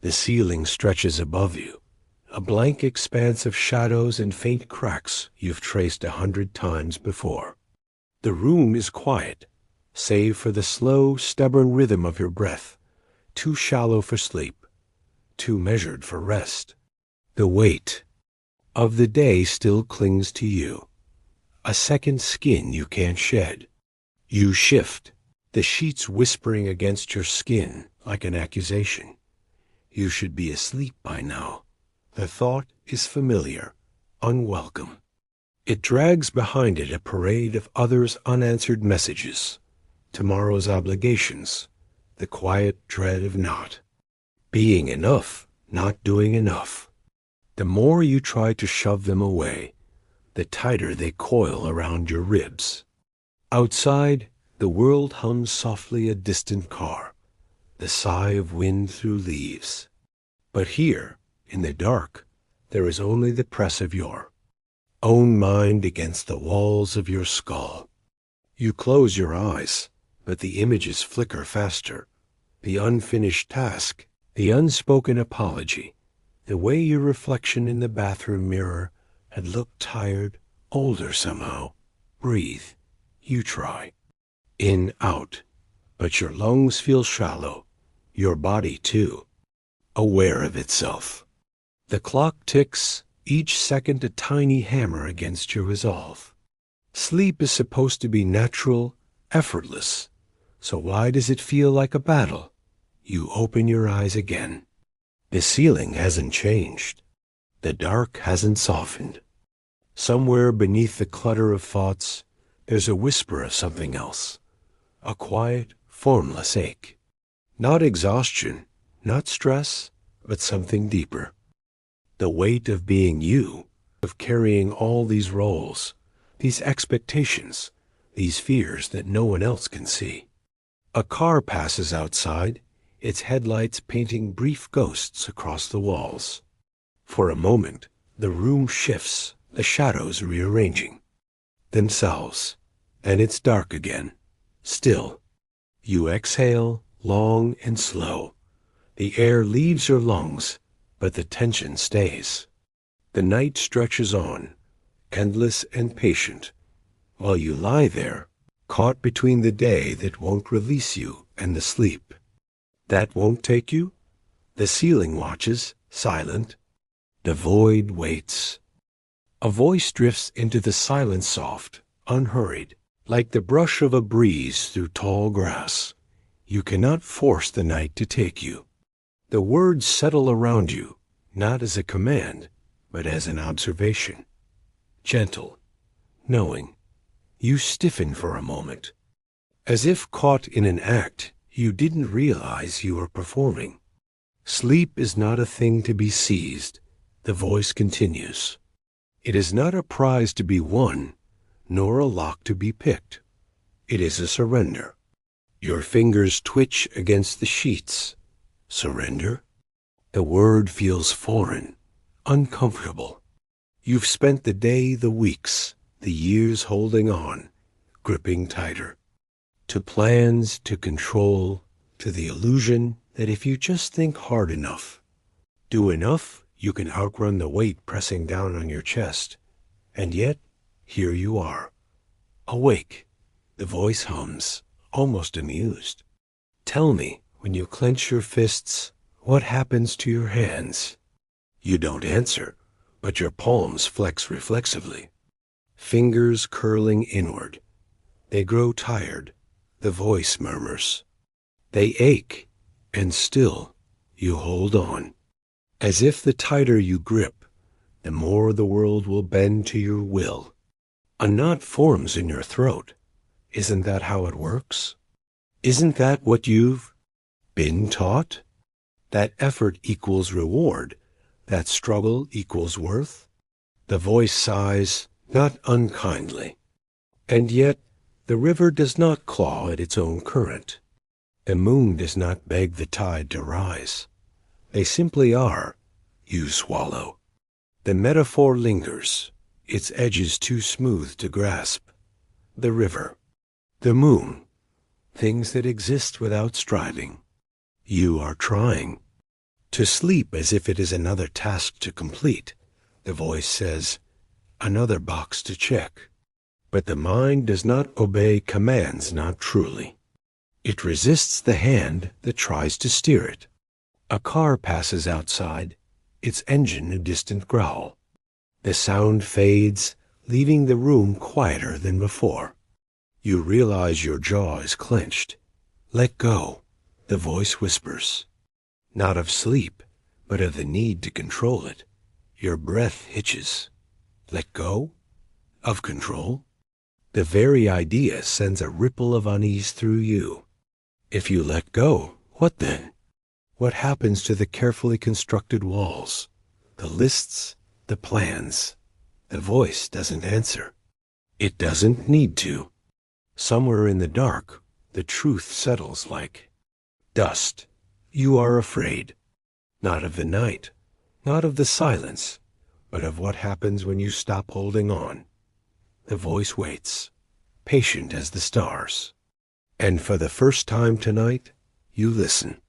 The ceiling stretches above you, a blank expanse of shadows and faint cracks you've traced 100 times before. The room is quiet, save for the slow, stubborn rhythm of your breath, too shallow for sleep, too measured for rest. The weight of the day still clings to you, a second skin you can't shed. You shift, the sheets whispering against your skin like an accusation. You should be asleep by now. The thought is familiar, unwelcome. It drags behind it a parade of others' unanswered messages, tomorrow's obligations, the quiet dread of not being enough, not doing enough. The more you try to shove them away, the tighter they coil around your ribs. Outside, the world hums softly a distant car, the sigh of wind through leaves. But here, in the dark, there is only the press of your own mind against the walls of your skull. You close your eyes, but the images flicker faster. The unfinished task, the unspoken apology, the way your reflection in the bathroom mirror had looked tired, older somehow. Breathe. You try. In, out. But your lungs feel shallow. Your body, too. Aware of itself. The clock ticks, each second a tiny hammer against your resolve. Sleep is supposed to be natural, effortless. So why does it feel like a battle? You open your eyes again. The ceiling hasn't changed. The dark hasn't softened. Somewhere beneath the clutter of thoughts, there's a whisper of something else. A quiet, formless ache. Not exhaustion, not stress, but something deeper. The weight of being you, of carrying all these roles, these expectations, these fears that no one else can see. A car passes outside, its headlights painting brief ghosts across the walls. For a moment, the room shifts, the shadows rearranging themselves, and it's dark again. Still, you exhale, long and slow. The air leaves your lungs, but the tension stays. The night stretches on, endless and patient, while you lie there, caught between the day that won't release you and the sleep that won't take you. The ceiling watches, silent. The void waits. A voice drifts into the silence, soft, unhurried, like the brush of a breeze through tall grass. You cannot force the night to take you. The words settle around you, not as a command, but as an observation. Gentle, knowing. You stiffen for a moment, as if caught in an act you didn't realize you were performing. Sleep is not a thing to be seized. The voice continues. It is not a prize to be won, nor a lock to be picked. It is a surrender. Your fingers twitch against the sheets. Surrender? The word feels foreign, uncomfortable. You've spent the day, the weeks, the years holding on, gripping tighter. To plans, to control, to the illusion that if you just think hard enough, do enough, you can outrun the weight pressing down on your chest. And yet, here you are. Awake. The voice hums, almost amused. Tell me, when you clench your fists, what happens to your hands? You don't answer, but your palms flex reflexively. Fingers curling inward. They grow tired. The voice murmurs. They ache, and still you hold on. As if the tighter you grip, the more the world will bend to your will. A knot forms in your throat. Isn't that how it works? Isn't that what you've been taught? That effort equals reward, that struggle equals worth? The voice sighs, not unkindly. And yet, the river does not claw at its own current. The moon does not beg the tide to rise. They simply are. You swallow. The metaphor lingers, its edges too smooth to grasp. The river. The moon. Things that exist without striving. You are trying. To sleep as if it is another task to complete. The voice says, another box to check. But the mind does not obey commands, not truly. It resists the hand that tries to steer it. A car passes outside, its engine a distant growl. The sound fades, leaving the room quieter than before. You realize your jaw is clenched. Let go, the voice whispers. Not of sleep, but of the need to control it. Your breath hitches. Let go? Of control? The very idea sends a ripple of unease through you. If you let go, what then? What happens to the carefully constructed walls, the lists, the plans? The voice doesn't answer. It doesn't need to. Somewhere in the dark, the truth settles like dust. You are afraid. Not of the night, not of the silence, but of what happens when you stop holding on. The voice waits, patient as the stars. And for the first time tonight, you listen.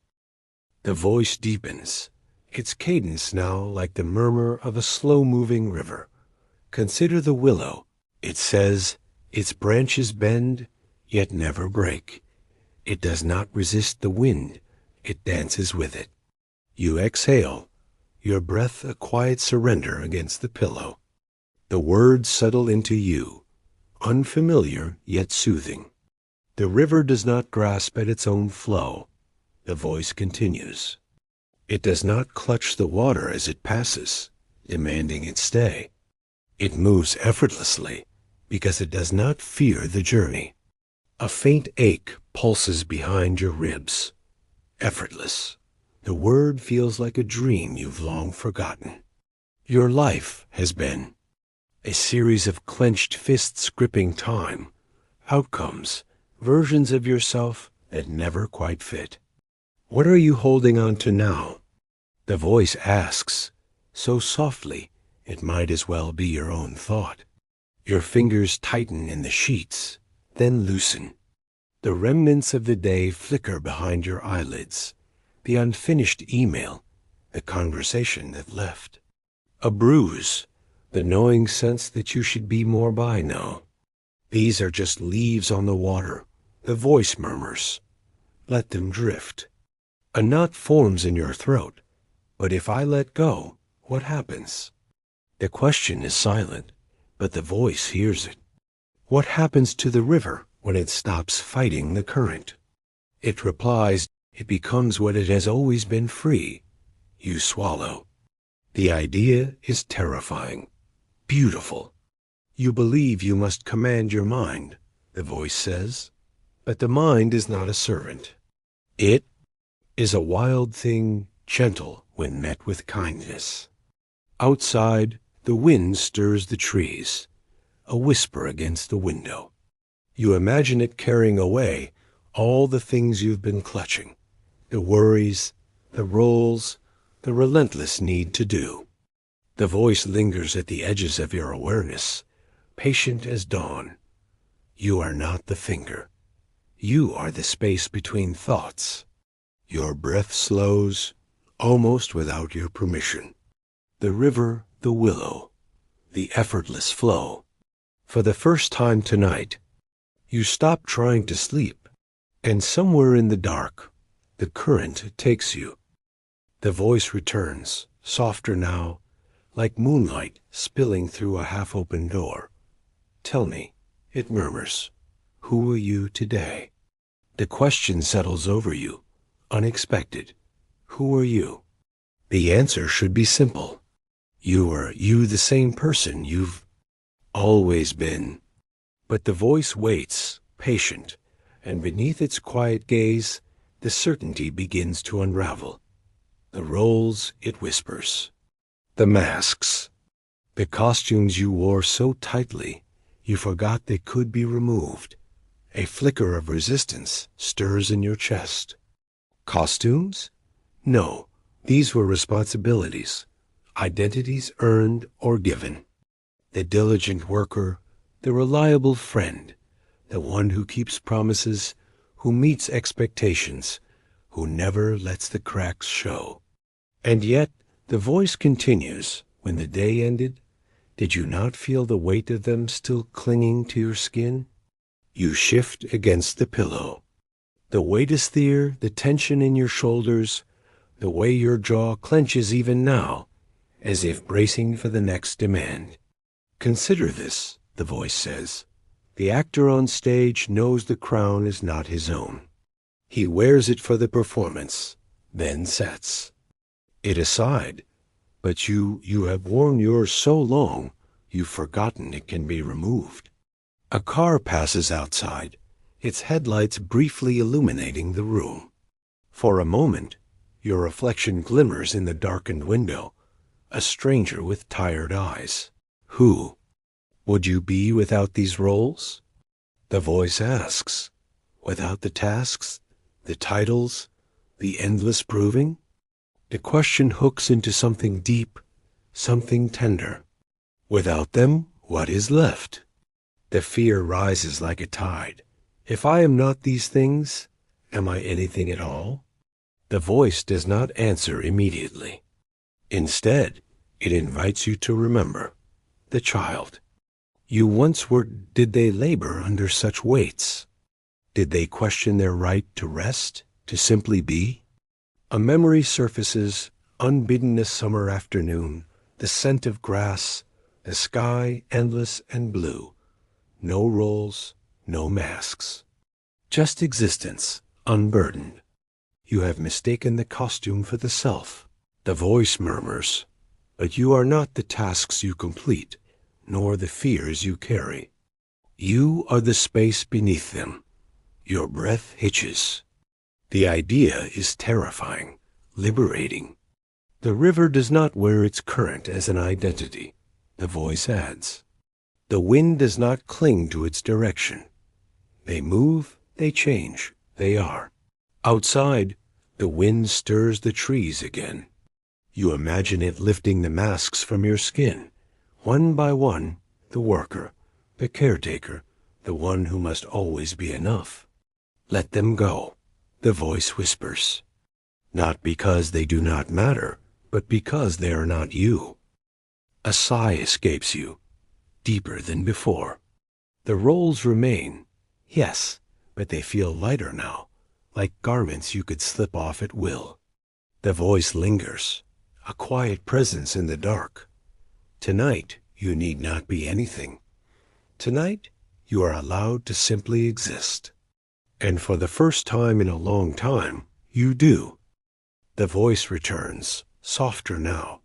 The voice deepens, its cadence now like the murmur of a slow-moving river. Consider the willow. It says, its branches bend, yet never break. It does not resist the wind, it dances with it. You exhale, your breath a quiet surrender against the pillow. The words settle into you, unfamiliar yet soothing. The river does not grasp at its own flow. The voice continues. It does not clutch the water as it passes, demanding its stay. It moves effortlessly because it does not fear the journey. A faint ache pulses behind your ribs. Effortless. The word feels like a dream you've long forgotten. Your life has been a series of clenched fists gripping time, outcomes, versions of yourself that never quite fit. What are you holding on to now? The voice asks, so softly it might as well be your own thought. Your fingers tighten in the sheets, then loosen. The remnants of the day flicker behind your eyelids. The unfinished email, the conversation that left. A bruise, the knowing sense that you should be more by now. These are just leaves on the water, the voice murmurs. Let them drift. A knot forms in your throat, but if I let go, what happens? The question is silent, but the voice hears it. What happens to the river when it stops fighting the current? It replies, it becomes what it has always been, free. You swallow. The idea is terrifying, beautiful. You believe you must command your mind, the voice says. But the mind is not a servant. It is a wild thing, gentle when met with kindness. Outside, the wind stirs the trees, a whisper against the window. You imagine it carrying away all the things you've been clutching, the worries, the roles, the relentless need to do. The voice lingers at the edges of your awareness, patient as dawn. You are not the finger. You are the space between thoughts. Your breath slows, almost without your permission. The river, the willow, the effortless flow. For the first time tonight, you stop trying to sleep, and somewhere in the dark, the current takes you. The voice returns, softer now, like moonlight spilling through a half-open door. Tell me, it murmurs, who are you today? The question settles over you, unexpected. Who are you? The answer should be simple. You are the same person you've always been. But the voice waits, patient, and beneath its quiet gaze, the certainty begins to unravel. The roles, it whispers. The masks. The costumes you wore so tightly, you forgot they could be removed. A flicker of resistance stirs in your chest. Costumes? No, these were responsibilities, identities earned or given. The diligent worker, the reliable friend, the one who keeps promises, who meets expectations, who never lets the cracks show. And yet, the voice continues, when the day ended, did you not feel the weight of them still clinging to your skin? You shift against the pillow. The weight is there, the tension in your shoulders, the way your jaw clenches even now, as if bracing for the next demand. Consider this, the voice says. The actor on stage knows the crown is not his own. He wears it for the performance, then sets it aside. But you have worn yours so long, you've forgotten it can be removed. A car passes outside, its headlights briefly illuminating the room. For a moment, your reflection glimmers in the darkened window, a stranger with tired eyes. Who would you be without these roles? The voice asks. Without the tasks, the titles, the endless proving? The question hooks into something deep, something tender. Without them, what is left? The fear rises like a tide. If I am not these things, am I anything at all? The voice does not answer immediately. Instead, it invites you to remember the child you once were. Did they labor under such weights? Did they question their right to rest, to simply be? A memory surfaces, unbidden a summer afternoon, the scent of grass, the sky endless and blue. No roles, no masks. Just existence, unburdened. You have mistaken the costume for the self. The voice murmurs, but you are not the tasks you complete, nor the fears you carry. You are the space beneath them. Your breath hitches. The idea is terrifying, liberating. The river does not wear its current as an identity, the voice adds. The wind does not cling to its direction. They move, they change, they are. Outside, the wind stirs the trees again. You imagine it lifting the masks from your skin, one by one, the worker, the caretaker, the one who must always be enough. Let them go, the voice whispers. Not because they do not matter, but because they are not you. A sigh escapes you, deeper than before. The roles remain, yes, but they feel lighter now, like garments you could slip off at will. The voice lingers, a quiet presence in the dark. Tonight, you need not be anything. Tonight, you are allowed to simply exist. And for the first time in a long time, you do. The voice returns, softer now,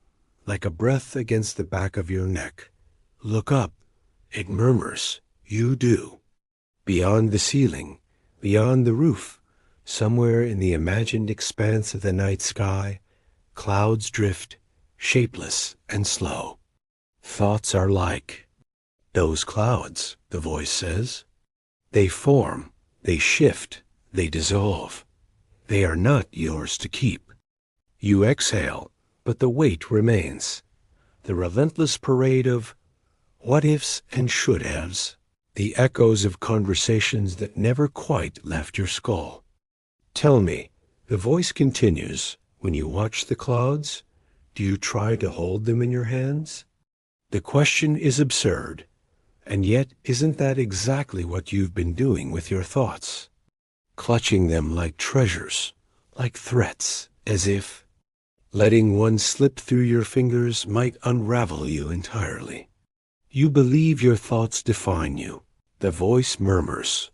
like a breath against the back of your neck. Look up, it murmurs, you do. Beyond the ceiling, beyond the roof, somewhere in the imagined expanse of the night sky, clouds drift, shapeless and slow. Thoughts are like those clouds, the voice says. They form, they shift, they dissolve. They are not yours to keep. You exhale, but the weight remains. The relentless parade of what-ifs and should-haves, the echoes of conversations that never quite left your skull. Tell me, the voice continues, when you watch the clouds, do you try to hold them in your hands? The question is absurd, and yet isn't that exactly what you've been doing with your thoughts? Clutching them like treasures, like threats, as if letting one slip through your fingers might unravel you entirely. You believe your thoughts define you, the voice murmurs,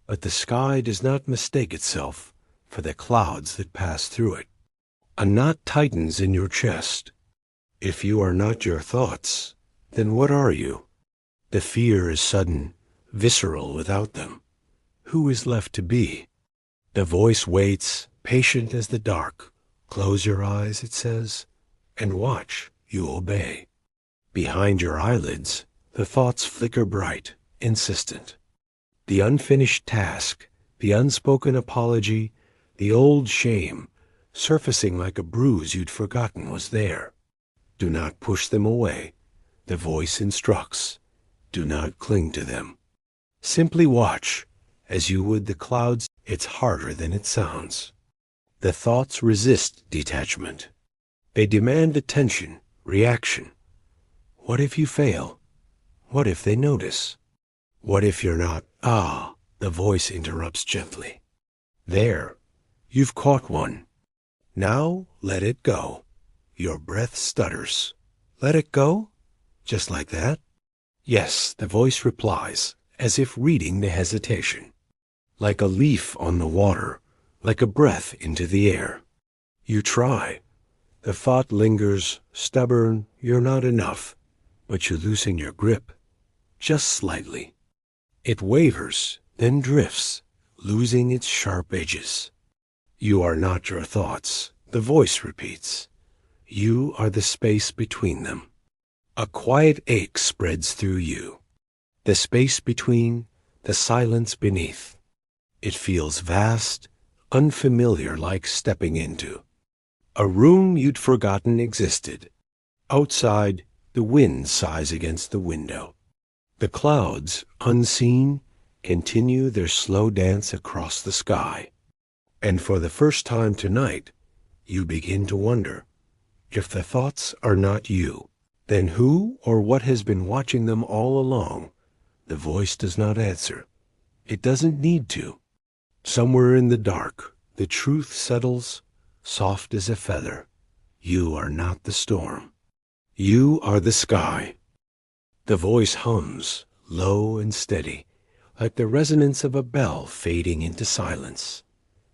but the sky does not mistake itself for the clouds that pass through it. A knot tightens in your chest. If you are not your thoughts, then what are you? The fear is sudden, visceral without them. Who is left to be? The voice waits, patient as the dark. Close your eyes, it says, and watch, you obey. Behind your eyelids, the thoughts flicker bright, insistent. The unfinished task, the unspoken apology, the old shame, surfacing like a bruise you'd forgotten was there. Do not push them away. The voice instructs. Do not cling to them. Simply watch, as you would the clouds. It's harder than it sounds. The thoughts resist detachment. They demand attention, reaction. What if you fail? What if they notice? What if you're not? Ah, the voice interrupts gently. There, you've caught one. Now let it go. Your breath stutters. Let it go? Just like that? Yes, the voice replies, as if reading the hesitation. Like a leaf on the water, like a breath into the air. You try. The thought lingers, stubborn, you're not enough, but you loosen your grip, just slightly. It wavers, then drifts, losing its sharp edges. You are not your thoughts, the voice repeats. You are the space between them. A quiet ache spreads through you. The space between, the silence beneath. It feels vast, unfamiliar, like stepping into a room you'd forgotten existed. Outside, the wind sighs against the window. The clouds, unseen, continue their slow dance across the sky. And for the first time tonight, you begin to wonder, if the thoughts are not you, then who or what has been watching them all along? The voice does not answer. It doesn't need to. Somewhere in the dark, the truth settles, soft as a feather. You are not the storm. You are the sky. The voice hums, low and steady, like the resonance of a bell fading into silence.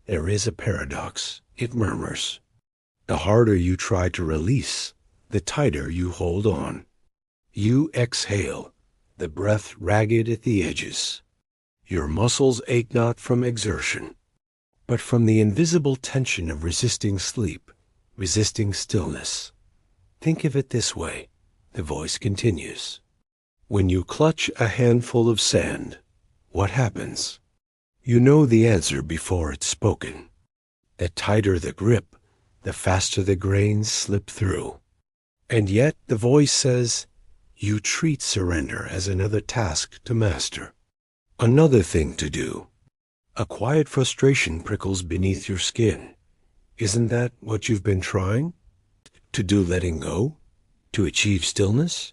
There is a paradox. It murmurs. The harder you try to release, the tighter you hold on. You exhale, the breath ragged at the edges. Your muscles ache not from exertion, but from the invisible tension of resisting sleep, resisting stillness. Think of it this way, the voice continues. When you clutch a handful of sand, what happens? You know the answer before it's spoken. The tighter the grip, the faster the grains slip through. And yet the voice says, you treat surrender as another task to master, another thing to do. A quiet frustration prickles beneath your skin. Isn't that what you've been trying? To do letting go? To achieve stillness?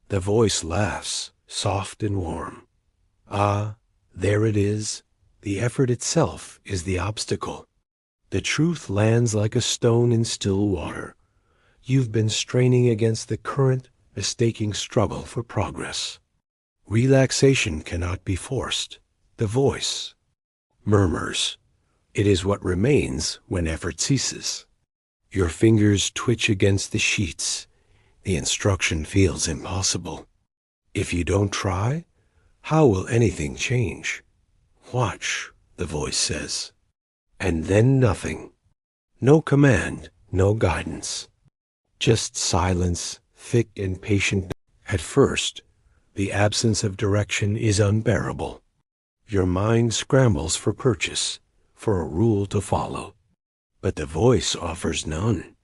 The voice laughs, soft and warm. Ah, there it is. The effort itself is the obstacle. The truth lands like a stone in still water. You've been straining against the current, mistaking struggle for progress. Relaxation cannot be forced. The voice murmurs. It is what remains when effort ceases. Your fingers twitch against the sheets. The instruction feels impossible. If you don't try, how will anything change? Watch, the voice says. And then nothing. No command, no guidance. Just silence, thick and patient. At first, the absence of direction is unbearable. Your mind scrambles for purchase, for a rule to follow. But the voice offers none.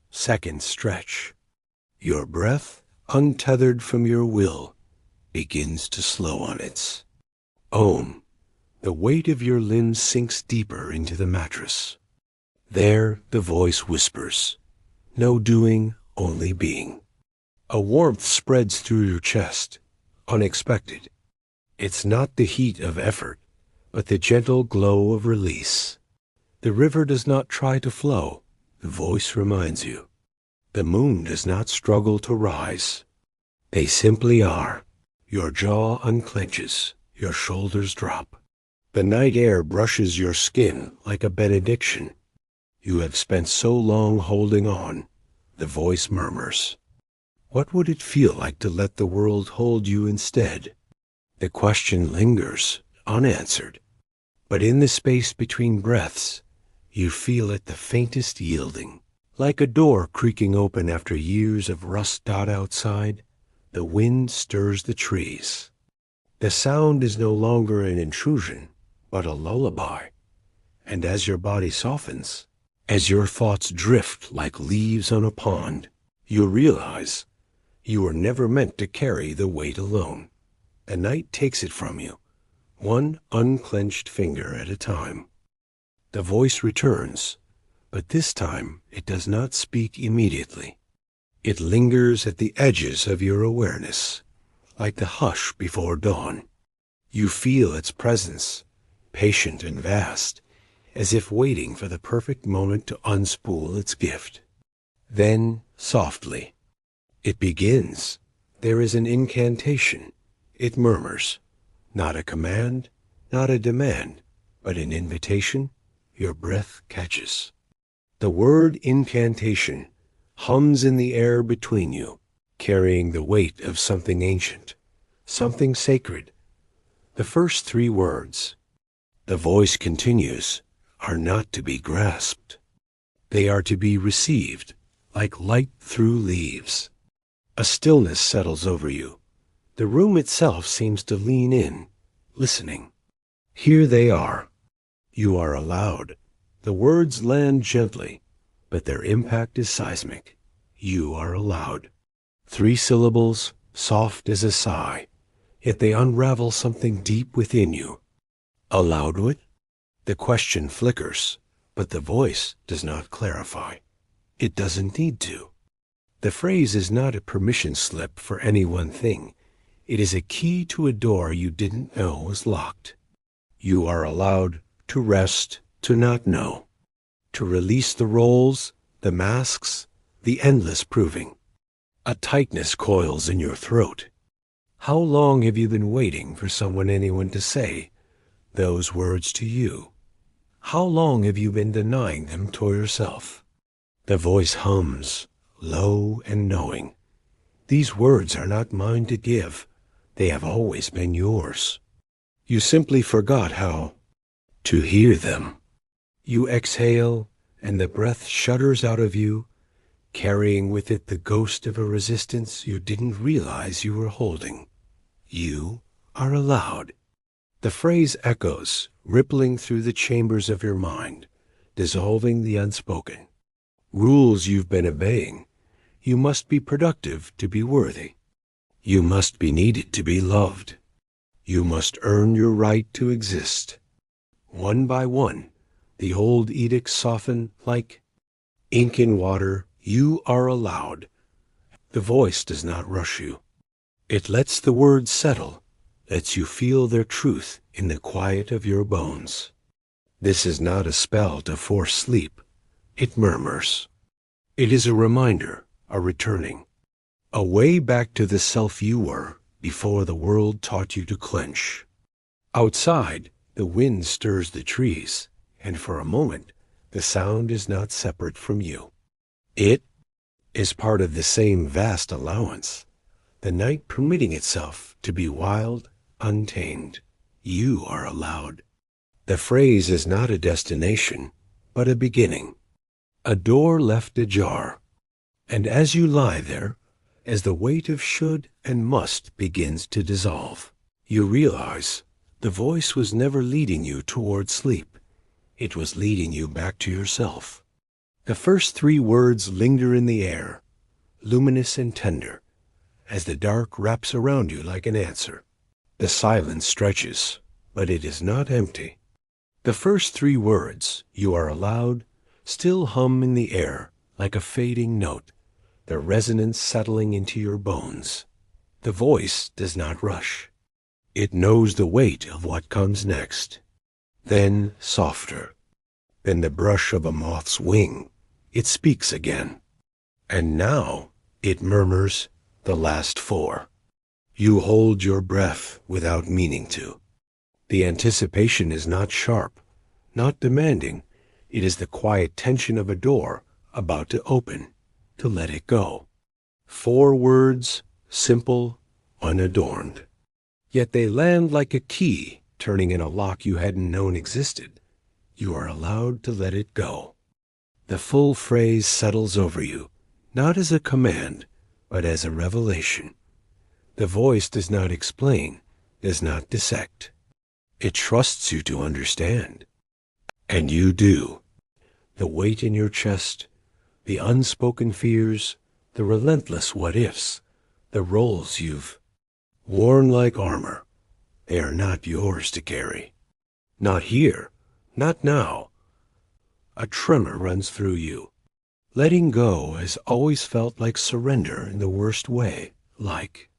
Seconds stretch. Your breath, untethered from your will, begins to slow on its own. The weight of your limbs sinks deeper into the mattress. There the voice whispers. No doing, only being. A warmth spreads through your chest, unexpected. It's not the heat of effort, but the gentle glow of release. The river does not try to flow, the voice reminds you. The moon does not struggle to rise. They simply are. Your jaw unclenches, your shoulders drop. The night air brushes your skin like a benediction. You have spent so long holding on, the voice murmurs. What would it feel like to let the world hold you instead? The question lingers, unanswered. But in the space between breaths, you feel it the faintest yielding. Like a door creaking open after years of rust outside, the wind stirs the trees. The sound is no longer an intrusion, but a lullaby. And as your body softens, as your thoughts drift like leaves on a pond, you realize you were never meant to carry the weight alone. The night takes it from you, one unclenched finger at a time. The voice returns, But this time it does not speak immediately. It lingers at the edges of your awareness, like the hush before dawn. You feel its presence, patient and vast, as if waiting for the perfect moment to unspool its gift. Then, softly, it begins. There is an incantation. It murmurs, not a command, not a demand, but an invitation your breath catches. The word incantation hums in the air between you, carrying the weight of something ancient, something sacred. The first three words, the voice continues, are not to be grasped. They are to be received, like light through leaves. A stillness settles over you. The room itself seems to lean in, listening. Here they are. You are allowed. The words land gently, but their impact is seismic. You are allowed. 3 syllables, soft as a sigh, yet they unravel something deep within you. Allowed what? The question flickers, but the voice does not clarify. It doesn't need to. The phrase is not a permission slip for any one thing. It is a key to a door you didn't know was locked. You are allowed to rest, to not know, to release the roles, the masks, the endless proving. A tightness coils in your throat. How long have you been waiting for anyone to say those words to you? How long have you been denying them to yourself? The voice hums, low and knowing. These words are not mine to give. They have always been yours. You simply forgot how to hear them. You exhale, and the breath shudders out of you, carrying with it the ghost of a resistance you didn't realize you were holding. You are allowed. The phrase echoes, rippling through the chambers of your mind, dissolving the unspoken. Rules you've been obeying. You must be productive to be worthy. You must be needed to be loved. You must earn your right to exist. One by one, the old edicts soften like ink in water. You are allowed. The voice does not rush you. It lets the words settle, lets you feel their truth in the quiet of your bones. This is not a spell to force sleep. It murmurs. It is a reminder, a returning, a way back to the self you were before the world taught you to clench. Outside, the wind stirs the trees, and for a moment, the sound is not separate from you. It is part of the same vast allowance, the night permitting itself to be wild, untamed. You are allowed. The phrase is not a destination, but a beginning, a door left ajar. And as you lie there, as the weight of should and must begins to dissolve, you realize the voice was never leading you toward sleep. It was leading you back to yourself. The first 3 words linger in the air, luminous and tender, as the dark wraps around you like an answer. The silence stretches, but it is not empty. The first 3 words, you are allowed, still hum in the air like a fading note, the resonance settling into your bones. The voice does not rush. It knows the weight of what comes next. Then softer, than the brush of a moth's wing, it speaks again. And now it murmurs the last 4. You hold your breath without meaning to. The anticipation is not sharp, not demanding. It is the quiet tension of a door about to open, to let it go. 4 words, simple, unadorned. Yet they land like a key, turning in a lock you hadn't known existed. You are allowed to let it go. The full phrase settles over you, not as a command, but as a revelation. The voice does not explain, does not dissect. It trusts you to understand. And you do. The weight in your chest, the unspoken fears, the relentless what-ifs, the roles you've worn like armor, they are not yours to carry. Not here, not now. A tremor runs through you. Letting go has always felt like surrender in the worst way, like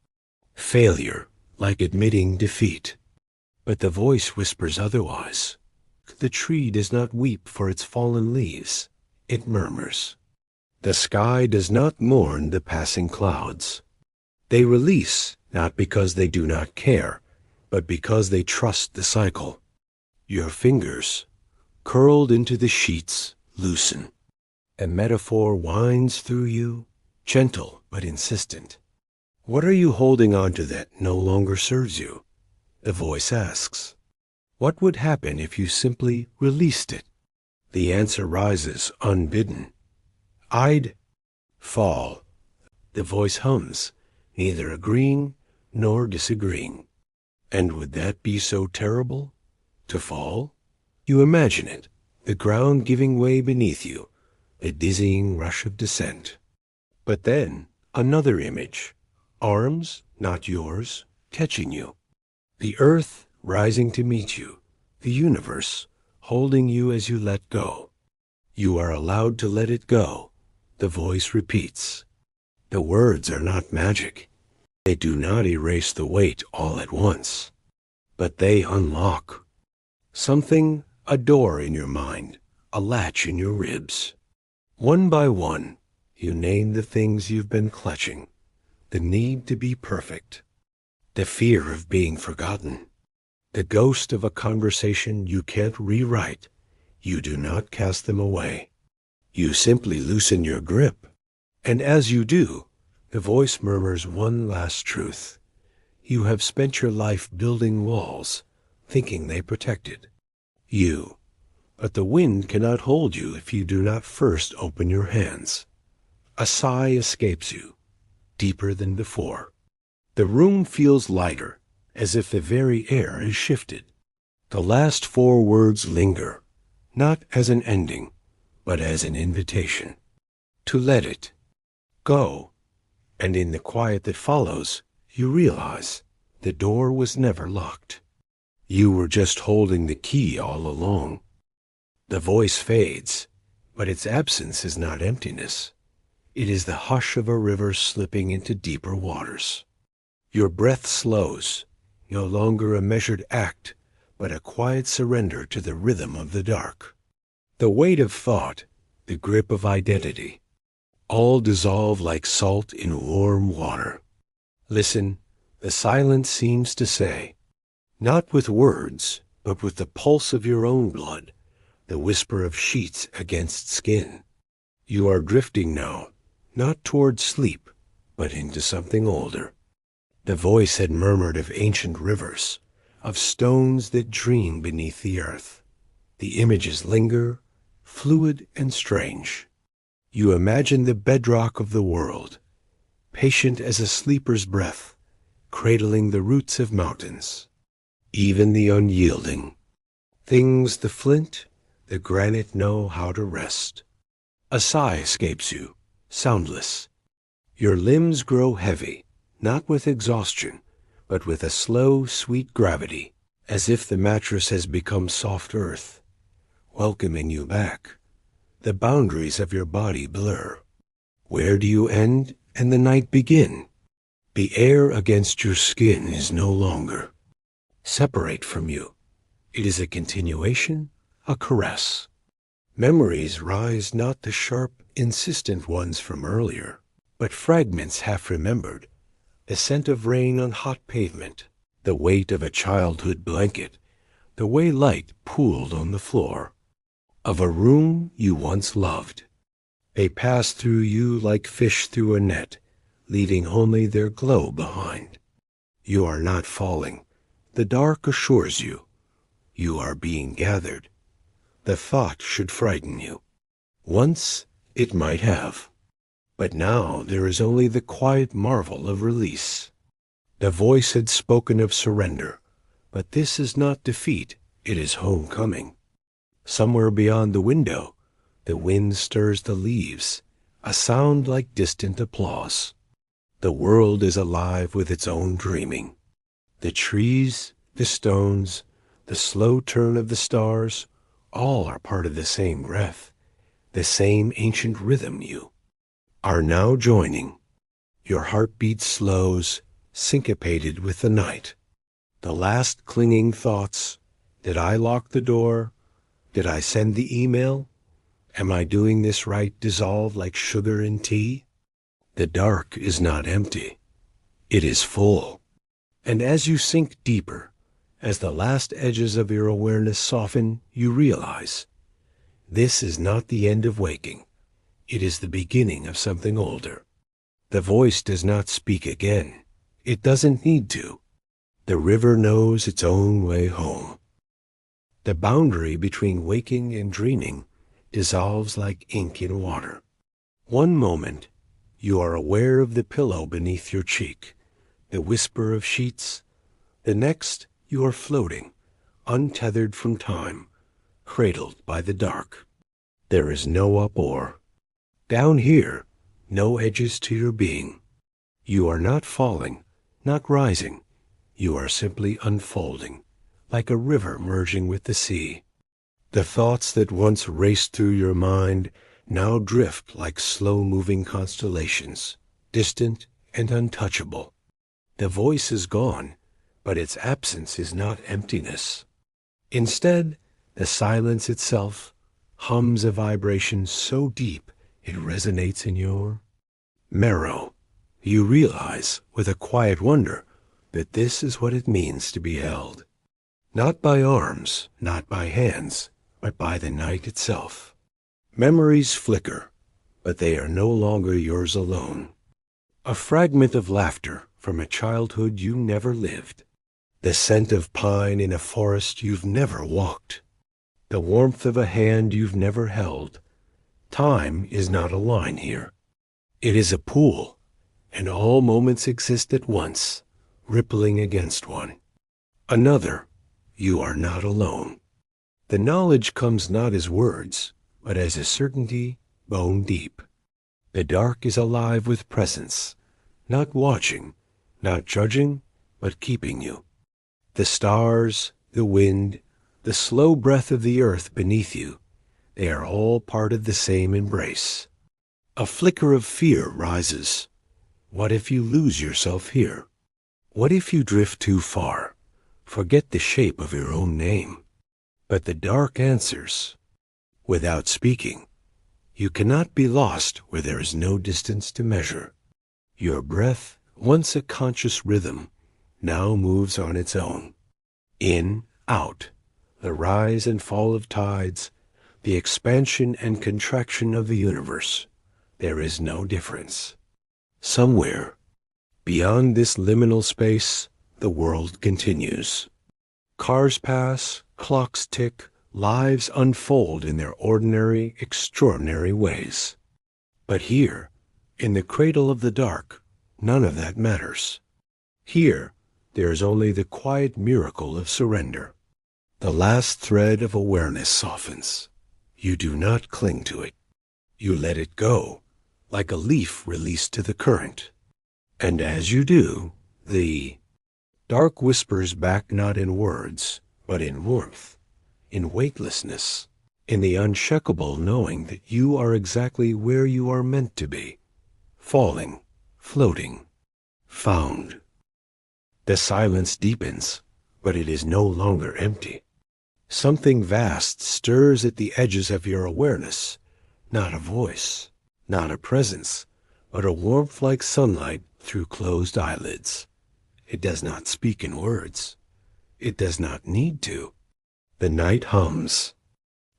failure, like admitting defeat. But the voice whispers otherwise. The tree does not weep for its fallen leaves. It murmurs. The sky does not mourn the passing clouds. They release, not because they do not care, but because they trust the cycle. Your fingers, curled into the sheets, loosen. A metaphor winds through you, gentle but insistent. What are you holding on to that no longer serves you? The voice asks. What would happen if you simply released it? The answer rises unbidden. I'd fall. The voice hums, neither agreeing nor disagreeing. And would that be so terrible? To fall? You imagine it, the ground giving way beneath you, a dizzying rush of descent. But then, another image, arms, not yours, catching you. The earth rising to meet you, the universe holding you as you let go. You are allowed to let it go, the voice repeats. The words are not magic. They do not erase the weight all at once, but they unlock something, a door in your mind, a latch in your ribs. One by one, you name the things you've been clutching, the need to be perfect, the fear of being forgotten, the ghost of a conversation you can't rewrite. You do not cast them away. You simply loosen your grip, and as you do, the voice murmurs one last truth. You have spent your life building walls, thinking they protected you. But the wind cannot hold you if you do not first open your hands. A sigh escapes you, deeper than before. The room feels lighter, as if the very air is shifted. The last 4 words linger, not as an ending, but as an invitation. To let it go. And in the quiet that follows, you realize the door was never locked. You were just holding the key all along. The voice fades, but its absence is not emptiness. It is the hush of a river slipping into deeper waters. Your breath slows, no longer a measured act, but a quiet surrender to the rhythm of the dark. The weight of thought, the grip of identity, all dissolve like salt in warm water. Listen, the silence seems to say, not with words, but with the pulse of your own blood, the whisper of sheets against skin. You are drifting now, not toward sleep, but into something older. The voice had murmured of ancient rivers, of stones that dream beneath the earth. The images linger, fluid and strange. You imagine the bedrock of the world, patient as a sleeper's breath, cradling the roots of mountains, even the unyielding. Things the flint, the granite know how to rest. A sigh escapes you, soundless. Your limbs grow heavy, not with exhaustion, but with a slow, sweet gravity, as if the mattress has become soft earth, welcoming you back. The boundaries of your body blur. Where do you end and the night begin? The air against your skin is no longer separate from you. It is a continuation, a caress. Memories rise, not the sharp, insistent ones from earlier, but fragments half remembered. The scent of rain on hot pavement, the weight of a childhood blanket, the way light pooled on the floor of a room you once loved. They pass through you like fish through a net, leaving only their glow behind. You are not falling. The dark assures you. You are being gathered. The thought should frighten you. Once it might have. But now there is only the quiet marvel of release. The voice had spoken of surrender, but this is not defeat, it is homecoming. Somewhere beyond the window, the wind stirs the leaves, a sound like distant applause. The world is alive with its own dreaming. The trees, the stones, the slow turn of the stars, All are part of the same breath, the same ancient rhythm you are now joining. Your heartbeat slows, syncopated with the night. The last clinging thoughts. Did I lock the door? Did I send the email? Am I doing this right? Dissolve like sugar in tea? The dark is not empty. It is full. And as you sink deeper, as the last edges of your awareness soften, you realize this is not the end of waking. It is the beginning of something older. The voice does not speak again. It doesn't need to. The river knows its own way home. The boundary between waking and dreaming dissolves like ink in water. One moment, you are aware of the pillow beneath your cheek, the whisper of sheets. The next, you are floating, untethered from time, cradled by the dark. There is no up or down here, no edges to your being. You are not falling, not rising. You are simply unfolding, like a river merging with the sea. The thoughts that once raced through your mind now drift like slow-moving constellations, distant and untouchable. The voice is gone, but its absence is not emptiness. Instead, the silence itself hums a vibration so deep it resonates in your marrow. You realize, with a quiet wonder, that this is what it means to be held. Not by arms, not by hands, but by the night itself. Memories flicker, but they are no longer yours alone. A fragment of laughter from a childhood you never lived. The scent of pine in a forest you've never walked. The warmth of a hand you've never held. Time is not a line here. It is a pool, and all moments exist at once, rippling against one. Another, you are not alone. The knowledge comes not as words, but as a certainty bone deep. The dark is alive with presence, not watching, not judging, but keeping you. The stars, the wind, the slow breath of the earth beneath you, they are all part of the same embrace. A flicker of fear rises. What if you lose yourself here? What if you drift too far, forget the shape of your own name? But the dark answers, without speaking. You cannot be lost where there is no distance to measure. Your breath, once a conscious rhythm, now moves on its own. In, out, the rise and fall of tides, the expansion and contraction of the universe. There is no difference. Somewhere, beyond this liminal space, the world continues. Cars pass, clocks tick, lives unfold in their ordinary, extraordinary ways. But here, in the cradle of the dark, none of that matters. Here, there is only the quiet miracle of surrender. The last thread of awareness softens. You do not cling to it. You let it go, like a leaf released to the current. And as you do, the dark whispers back not in words, but in warmth, in weightlessness, in the unshakable knowing that you are exactly where you are meant to be, falling, floating, found. The silence deepens, but it is no longer empty. Something vast stirs at the edges of your awareness, not a voice, not a presence, but a warmth like sunlight through closed eyelids. It does not speak in words. It does not need to. The night hums.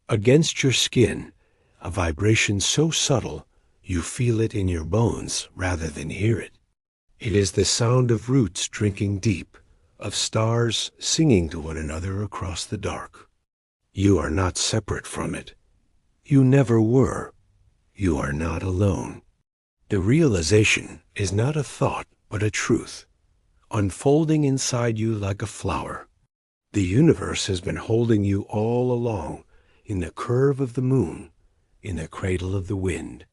Against your skin, a vibration so subtle you feel it in your bones rather than hear it. It is the sound of roots drinking deep, of stars singing to one another across the dark. You are not separate from it. You never were. You are not alone. The realization is not a thought, but a truth, unfolding inside you like a flower. The universe has been holding you all along, in the curve of the moon, in the cradle of the wind,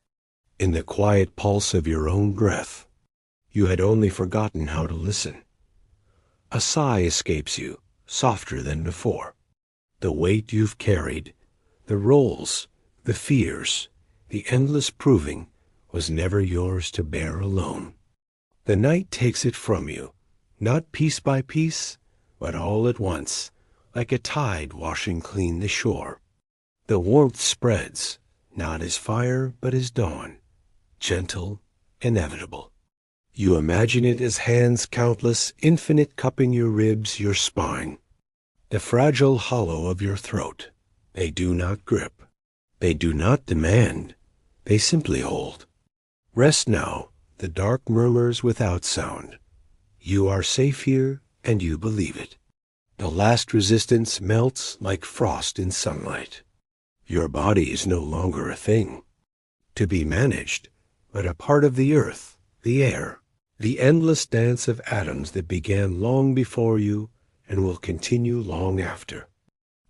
in the quiet pulse of your own breath. You had only forgotten how to listen. A sigh escapes you, softer than before. The weight you've carried, The roles, the fears, the endless proving was never yours to bear alone. The night takes it from you, not piece by piece, but all at once, like a tide washing clean the shore. The warmth spreads, not as fire, but as dawn, gentle, inevitable. You imagine it as hands countless, infinite, cupping your ribs, your spine, the fragile hollow of your throat. They do not grip. They do not demand. They simply hold. Rest now, the dark murmurs without sound. You are safe here, and you believe it. The last resistance melts like frost in sunlight. Your body is no longer a thing to be managed, but a part of the earth, the air, the endless dance of atoms that began long before you and will continue long after.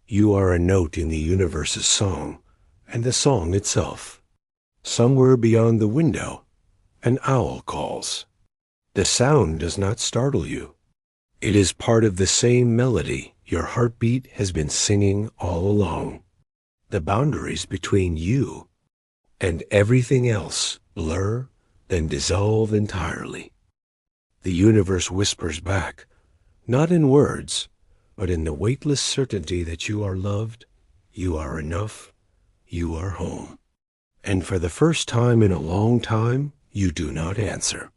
You are a note in the universe's song, and the song itself. Somewhere beyond the window, an owl calls. The sound does not startle you. It is part of the same melody your heartbeat has been singing all along. The boundaries between you and everything else blur, then dissolve entirely. The universe whispers back, not in words, but in the weightless certainty that you are loved, you are enough, you are home. And for the first time in a long time, you do not answer.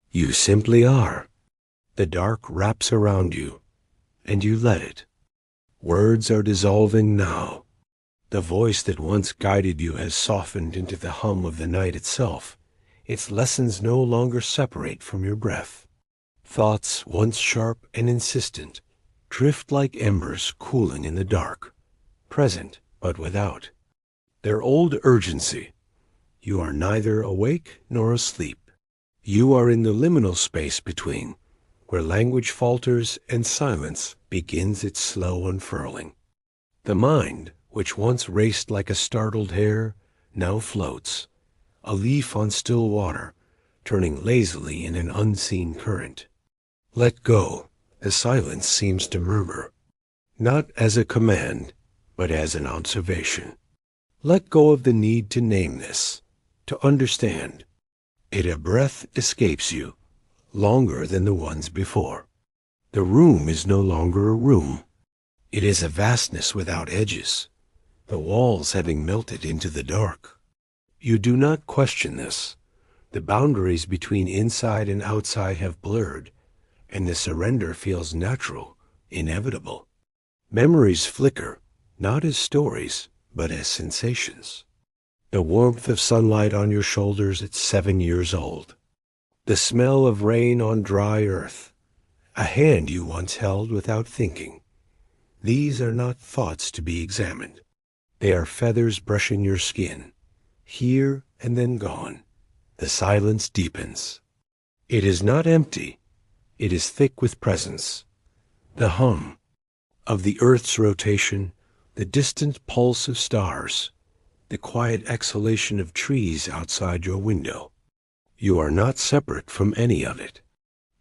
You simply are. The dark wraps around you, and you let it. Words are dissolving now. The voice that once guided you has softened into the hum of the night itself. Its lessons no longer separate from your breath. Thoughts, once sharp and insistent, drift like embers cooling in the dark, present but without. Their old urgency. You are neither awake nor asleep. You are in the liminal space between, where language falters and silence begins its slow unfurling. The mind, which once raced like a startled hare, now floats, a leaf on still water, turning lazily in an unseen current. Let go, the silence seems to murmur, not as a command, but as an observation. Let go of the need to name this, to understand. A breath escapes you, longer than the ones before. The room is no longer a room. It is a vastness without edges, the walls having melted into the dark. You do not question this. The boundaries between inside and outside have blurred, and the surrender feels natural, inevitable. Memories flicker, not as stories, but as sensations. The warmth of sunlight on your shoulders at 7 years old. The smell of rain on dry earth. A hand you once held without thinking. These are not thoughts to be examined. They are feathers brushing your skin, here and then gone. The silence deepens. It is not empty. It is thick with presence. The hum of the earth's rotation, the distant pulse of stars, the quiet exhalation of trees outside your window. You are not separate from any of it.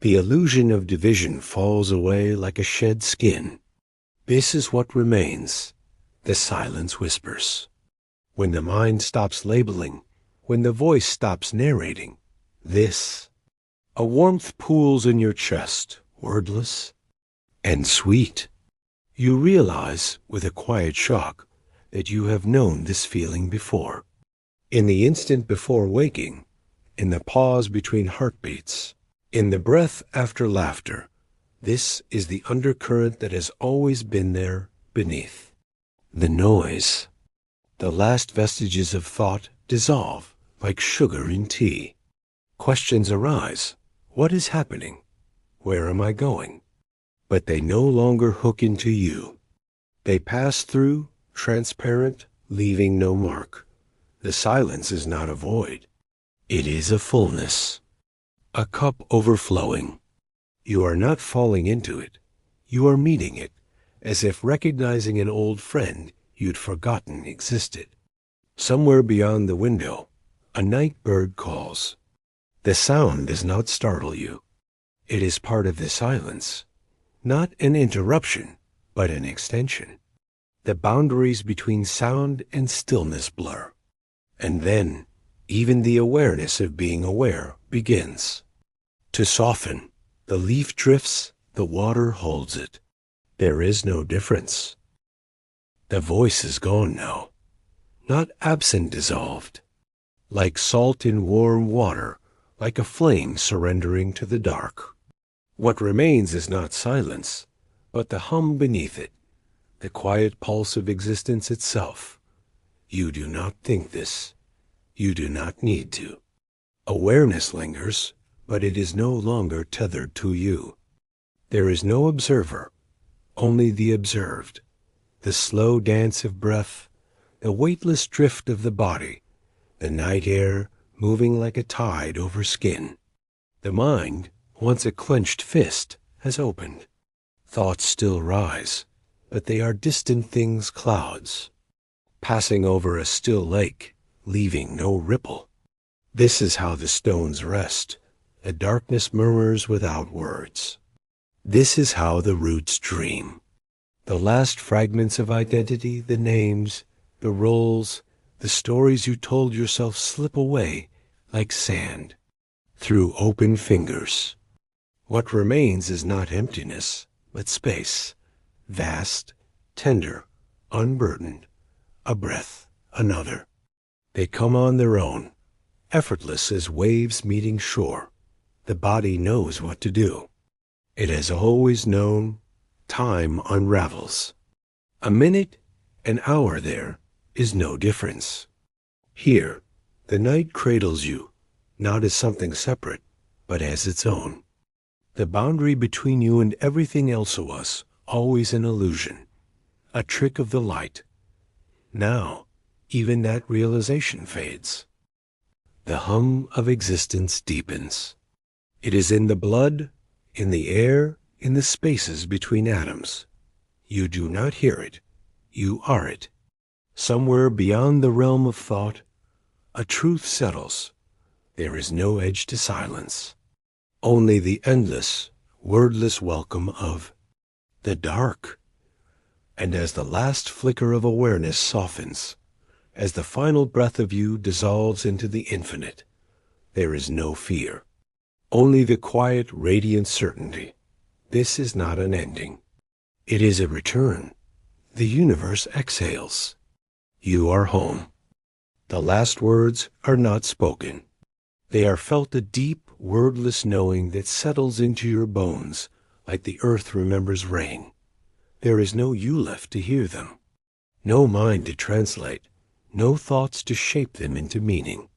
The illusion of division falls away like a shed skin. This is what remains. The silence whispers. When the mind stops labeling, when the voice stops narrating, this. A warmth pools in your chest, wordless and sweet. You realize, with a quiet shock, that you have known this feeling before. In the instant before waking, in the pause between heartbeats, in the breath after laughter, this is the undercurrent that has always been there beneath. The noise. The last vestiges of thought dissolve like sugar in tea. Questions arise. What is happening? Where am I going? But they no longer hook into you. They pass through, transparent, leaving no mark. The silence is not a void. It is a fullness, a cup overflowing. You are not falling into it. You are meeting it, as if recognizing an old friend you'd forgotten existed. Somewhere beyond the window, a night bird calls. The sound does not startle you. It is part of the silence, not an interruption, but an extension. The boundaries between sound and stillness blur. And then, even the awareness of being aware begins to soften. The leaf drifts, the water holds it. There is no difference. The voice is gone now, not absent, dissolved. Like salt in warm water, like a flame surrendering to the dark. What remains is not silence, but the hum beneath it, the quiet pulse of existence itself. You do not think this. You do not need to. Awareness lingers, but it is no longer tethered to you. There is no observer, only the observed, the slow dance of breath, the weightless drift of the body, the night air moving like a tide over skin. The mind, once a clenched fist, has opened. Thoughts still rise, but they are distant things, clouds, passing over a still lake, leaving no ripple. This is how the stones rest. The darkness murmurs without words. This is how the roots dream. The last fragments of identity, the names, the roles, the stories you told yourself slip away like sand through open fingers. What remains is not emptiness, but space, vast, tender, unburdened, a breath, another. They come on their own, effortless as waves meeting shore. The body knows what to do. It has always known. Time unravels. A minute, an hour there is no difference. Here, the night cradles you, not as something separate, but as its own. The boundary between you and everything else was always an illusion, a trick of the light. Now, even that realization fades. The hum of existence deepens. It is in the blood, in the air, in the spaces between atoms. You do not hear it. You are it. Somewhere beyond the realm of thought, a truth settles. There is no edge to silence. Only the endless, wordless welcome of the dark. And as the last flicker of awareness softens, as the final breath of you dissolves into the infinite, there is no fear. Only the quiet, radiant certainty. This is not an ending. It is a return. The universe exhales. You are home. The last words are not spoken. They are felt, a deep, wordless knowing that settles into your bones like the earth remembers rain. There is no you left to hear them. No mind to translate. No thoughts to shape them into meaning.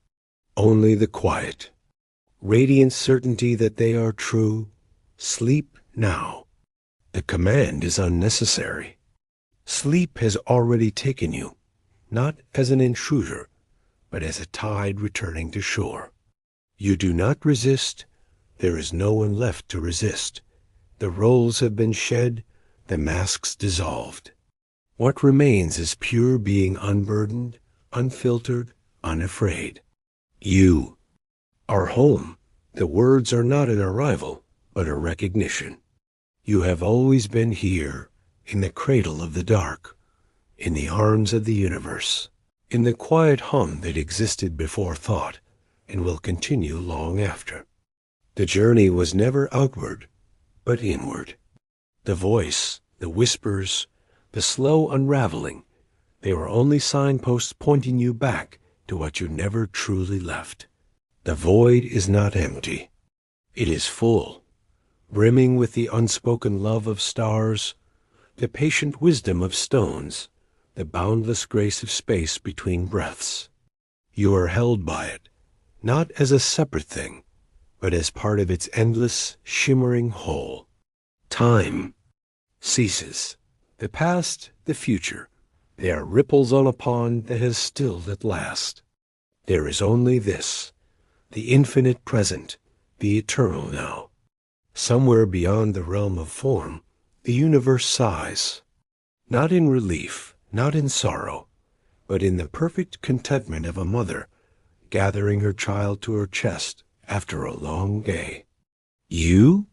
Only the quiet, radiant certainty that they are true. Sleep now. The command is unnecessary. Sleep has already taken you, not as an intruder, but as a tide returning to shore. You do not resist. There is no one left to resist. The roles have been shed, the masks dissolved. What remains is pure being, unburdened, unfiltered, unafraid. You are home. The words are not an arrival, but a recognition. You have always been here, in the cradle of the dark, in the arms of the universe, in the quiet hum that existed before thought and will continue long after. The journey was never outward, but inward. The voice, the whispers, the slow unraveling, they were only signposts pointing you back to what you never truly left. The void is not empty. It is full, brimming with the unspoken love of stars, the patient wisdom of stones, the boundless grace of space between breaths. You are held by it, not as a separate thing, but as part of its endless, shimmering whole. Time ceases. The past, the future, they are ripples on a pond that has stilled at last. There is only this, the infinite present, the eternal now. Somewhere beyond the realm of form, the universe sighs, not in relief, not in sorrow, but in the perfect contentment of a mother gathering her child to her chest after a long day. You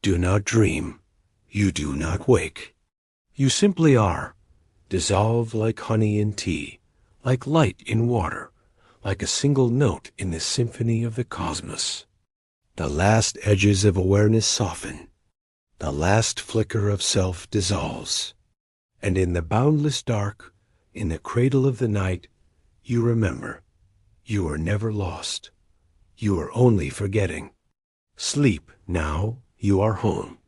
do not dream. You do not wake. You simply are, dissolve like honey in tea, like light in water, like a single note in the symphony of the cosmos. The last edges of awareness soften, the last flicker of self dissolves, and in the boundless dark, in the cradle of the night, you remember, you are never lost. You are only forgetting. Sleep now, you are home.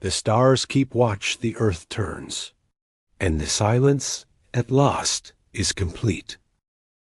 The stars keep watch, the earth turns, and the silence, at last, is complete.